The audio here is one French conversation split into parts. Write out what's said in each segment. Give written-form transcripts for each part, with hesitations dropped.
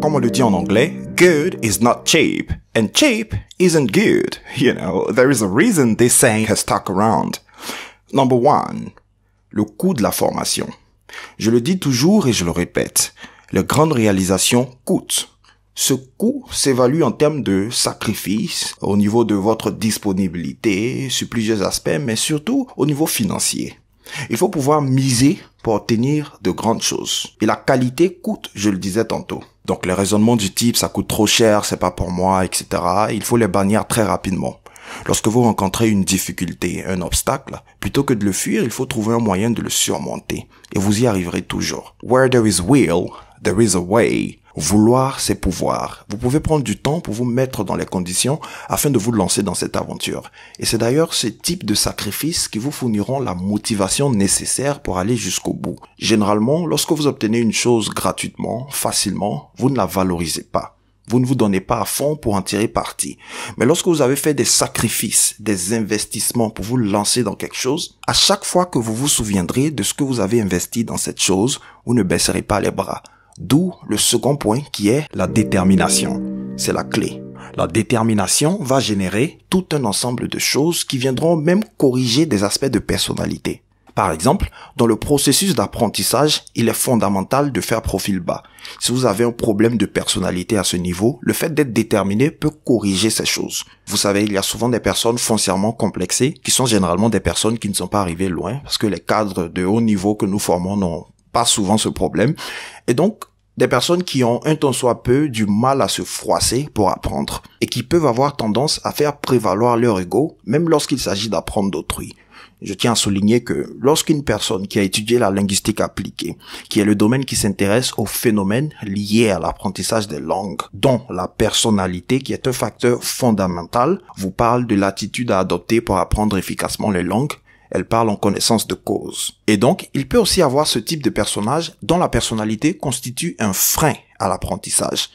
comme on le dit en anglais, good is not cheap, and cheap isn't good. You know, there is a reason this saying has stuck around. Number one, le coût de la formation. Je le dis toujours et je le répète, les grandes réalisations coûtent. Ce coût s'évalue en termes de sacrifice, au niveau de votre disponibilité, sur plusieurs aspects, mais surtout au niveau financier. Il faut pouvoir miser pour obtenir de grandes choses. Et la qualité coûte, je le disais tantôt. Donc les raisonnements du type « ça coûte trop cher, c'est pas pour moi », etc., il faut les bannir très rapidement. Lorsque vous rencontrez une difficulté, un obstacle, plutôt que de le fuir, il faut trouver un moyen de le surmonter. Et vous y arriverez toujours. Where there is will, there is a way. Vouloir, c'est pouvoir. Vous pouvez prendre du temps pour vous mettre dans les conditions afin de vous lancer dans cette aventure. Et c'est d'ailleurs ce type de sacrifices qui vous fourniront la motivation nécessaire pour aller jusqu'au bout. Généralement, lorsque vous obtenez une chose gratuitement, facilement, vous ne la valorisez pas. Vous ne vous donnez pas à fond pour en tirer parti. Mais lorsque vous avez fait des sacrifices, des investissements pour vous lancer dans quelque chose, à chaque fois que vous vous souviendrez de ce que vous avez investi dans cette chose, vous ne baisserez pas les bras. D'où le second point qui est la détermination. C'est la clé. La détermination va générer tout un ensemble de choses qui viendront même corriger des aspects de personnalité. Par exemple, dans le processus d'apprentissage, il est fondamental de faire profil bas. Si vous avez un problème de personnalité à ce niveau, le fait d'être déterminé peut corriger ces choses. Vous savez, il y a souvent des personnes foncièrement complexées qui sont généralement des personnes qui ne sont pas arrivées loin parce que les cadres de haut niveau que nous formons n'ont pas souvent ce problème. Et donc, des personnes qui ont un tant soit peu du mal à se froisser pour apprendre et qui peuvent avoir tendance à faire prévaloir leur ego même lorsqu'il s'agit d'apprendre d'autrui. Je tiens à souligner que lorsqu'une personne qui a étudié la linguistique appliquée, qui est le domaine qui s'intéresse aux phénomènes liés à l'apprentissage des langues, dont la personnalité qui est un facteur fondamental, vous parle de l'attitude à adopter pour apprendre efficacement les langues, elle parle en connaissance de cause. Et donc, il peut aussi avoir ce type de personnage dont la personnalité constitue un frein à l'apprentissage.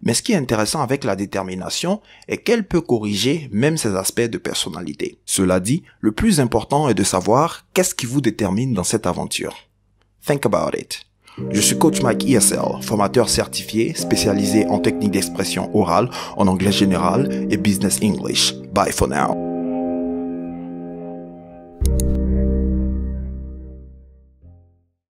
Mais ce qui est intéressant avec la détermination est qu'elle peut corriger même ces aspects de personnalité. Cela dit, le plus important est de savoir qu'est-ce qui vous détermine dans cette aventure. Think about it. Je suis coach Mike ESL, formateur certifié spécialisé en techniques d'expression orale, en anglais général et business English. Bye for now.